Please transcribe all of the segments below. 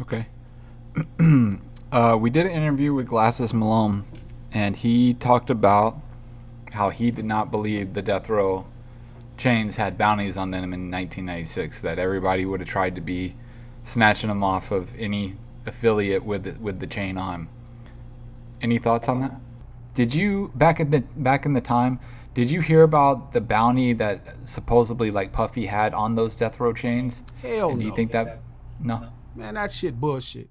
Okay. We did an interview with Glasses Malone, and he talked about how he did not believe the death row chains had bounties on them in 1996. That everybody would have tried to be snatching them off of any affiliate with the chain on. Any thoughts on that? Did you back in the time? Did you hear about the bounty that supposedly like Puffy had on those death row chains? Hell And do you no. think that? No. Man, that shit bullshit.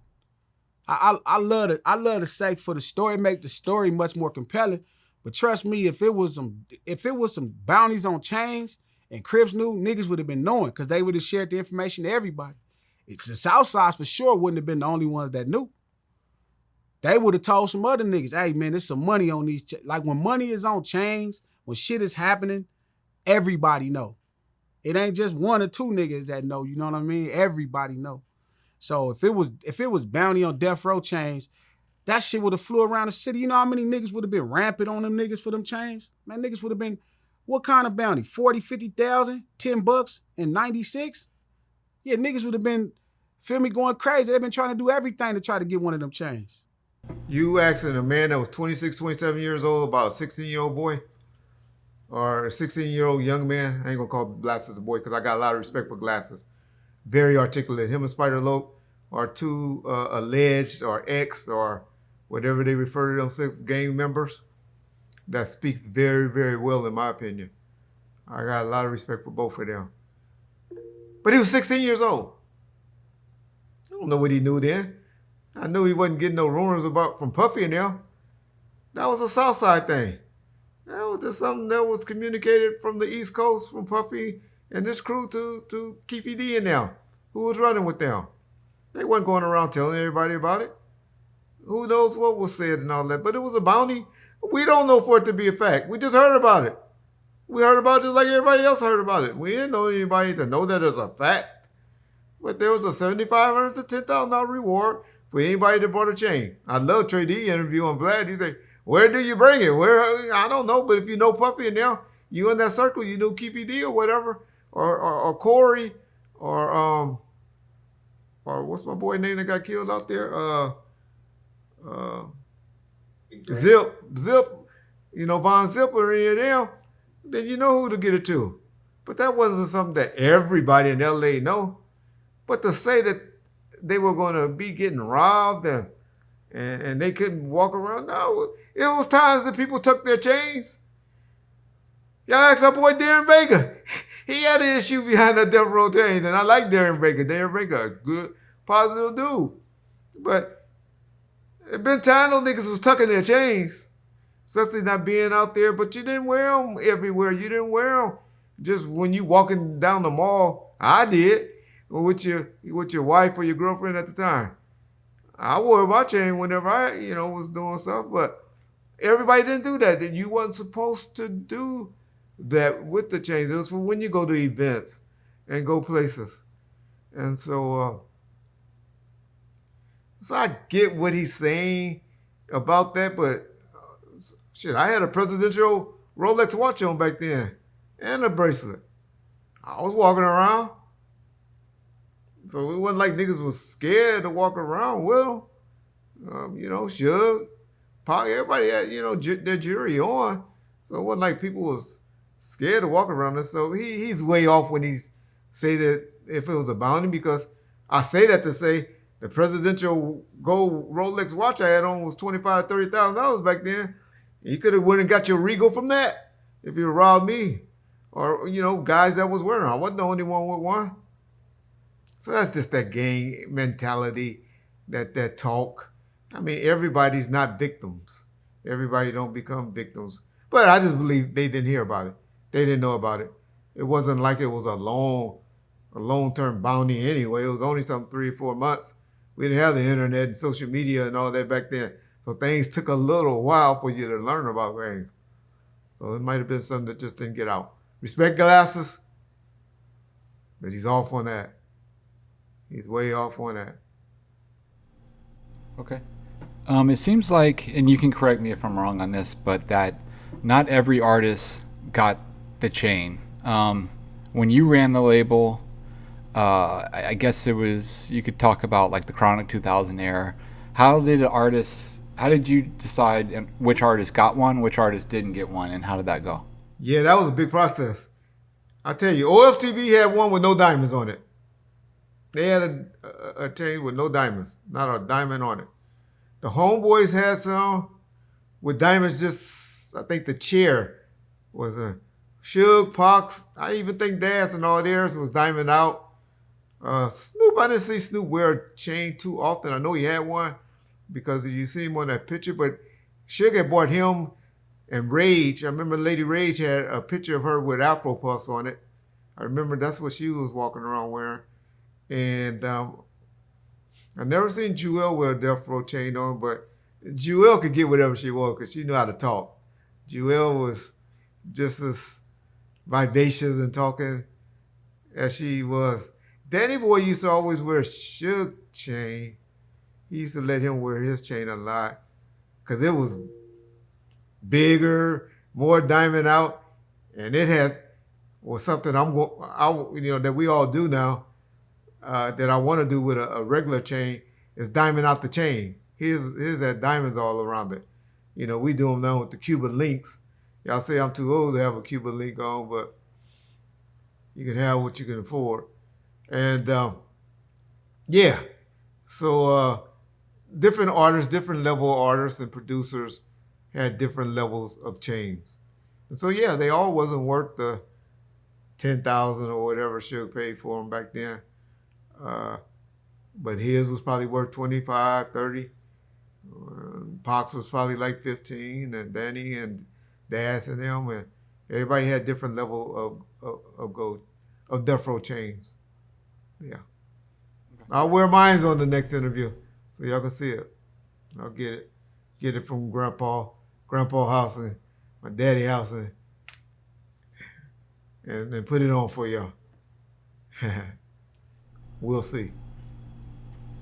I love the sake for the story, make the story much more compelling. But trust me, if it was some bounties on chains and Crips knew, niggas would have been knowing because they would have shared the information to everybody. It's the Southsides for sure wouldn't have been the only ones that knew. They would have told some other niggas, hey man, there's some money on these. Like when money is on chains, when shit is happening, everybody know. It ain't just one or two niggas that know. You know what I mean? Everybody know. So if it was bounty on death row chains, that shit would have flew around the city. You know how many niggas would have been rampant on them niggas for them chains? Man, niggas would have been, what kind of bounty? 40, 50,000, $10 in 96? Yeah, niggas would have been, feel me, going crazy. They've been trying to do everything to try to get one of them chains. You asking a man that was 26, 27 years old about a 16-year-old boy or a 16-year-old young man? I ain't gonna call Glasses a boy because I got a lot of respect for Glasses. Very articulate. Him and Spider Lope are two alleged or ex or whatever they refer to themselves, gang members. That speaks very, very well in my opinion. I got a lot of respect for both of them. But he was 16 years old. I don't know what he knew then. I knew he wasn't getting no rumors about from Puffy and them. That was a Southside thing. That was just something that was communicated from the East Coast, from Puffy and this crew to Keefy D and them, who was running with them. They wasn't going around telling everybody about it. Who knows what was said and all that. But it was a bounty. We don't know for it to be a fact. We just heard about it. We heard about it just like everybody else heard about it. We didn't know anybody to know that as a fact. But there was a $7,500 to $10,000 reward for anybody that bought a chain. I love Trey D interview. I'm glad he said, where do you bring it? Where? I don't know. But if you know Puffy and them, you in that circle, you knew Keefy D or whatever, or Corey, or what's my boy name that got killed out there? Zip, Von Zip or any of them, then you know who to get it to. But that wasn't something that everybody in LA know. But to say that they were going to be getting robbed and they couldn't walk around, no. It was times that people took their chains. Y'all ask our boy Darren Baker. He had an issue behind that death row chain, and I like Darren Baker. Darren Baker, a good, positive dude. But it been time those niggas was tucking their chains, especially not being out there. But you didn't wear them everywhere. You didn't wear them just when you walking down the mall. I did, or with your wife or your girlfriend at the time. I wore my chain whenever I was doing stuff, but everybody didn't do that. And you wasn't supposed to do that with the chains. It was for when you go to events and go places. And so I get what he's saying about that, but shit, I had a presidential Rolex watch on back then and a bracelet. I was walking around. So it wasn't like niggas was scared to walk around with them. Suge, Pac, everybody had, their jury on. So it wasn't like people was scared to walk around us. So he's way off when he say that if it was a bounty, because I say that to say the presidential gold Rolex watch I had on was $25,000, $30,000 back then. You could have went and got your Regal from that if you robbed me. Or, guys that was wearing them. I wasn't the only one with one. So that's just that gang mentality, that talk. I mean, everybody's not victims. Everybody don't become victims. But I just believe they didn't hear about it. They didn't know about it. It wasn't like it was a long-term bounty anyway. It was only some 3 or 4 months. We didn't have the internet and social media and all that back then. So things took a little while for you to learn about things. So it might have been something that just didn't get out. Respect Glasses, but he's off on that. He's way off on that. Okay. It seems like, and you can correct me if I'm wrong on this, but that not every artist got the chain. When you ran the label, I guess it was, you could talk about like the Chronic 2000 era. How did you decide which artist got one, which artist didn't get one, and how did that go? Yeah, that was a big process. I tell you, OFTV had one with no diamonds on it. They had a chain with no diamonds, not a diamond on it. The Homeboys had some with diamonds. Just I think the chair was a Suge, Pox. I even think Das and all theirs was diamond out. Snoop, I didn't see Snoop wear a chain too often. I know he had one because you see him on that picture, but Suge had bought him and Rage. I remember Lady Rage had a picture of her with Afro Puffs on it. I remember that's what she was walking around wearing. And I never seen Jewel with a Death Row chain on, but Jewel could get whatever she wanted because she knew how to talk. Jewel was just as vivacious and talking as she was. Danny Boy used to always wear a Suge chain. He used to let him wear his chain a lot because it was bigger, more diamond out, and it had was something that we all do now that I want to do with a regular chain is diamond out the chain. His had diamonds all around it. We do them now with the Cuban links. Y'all say I'm too old to have a Cuban link on, but you can have what you can afford. And yeah, so different artists, different level artists and producers had different levels of chains. And so yeah, they all wasn't worth the $10,000 or whatever Suge paid for them back then. But his was probably worth 25, 30. Pox was probably like 15, and Danny and Das and them, and everybody had different level of gold, of Death Row chains. Yeah. I'll wear mine on the next interview so y'all can see it. I'll get it from Grandpa house and my daddy house and put it on for y'all. We'll see.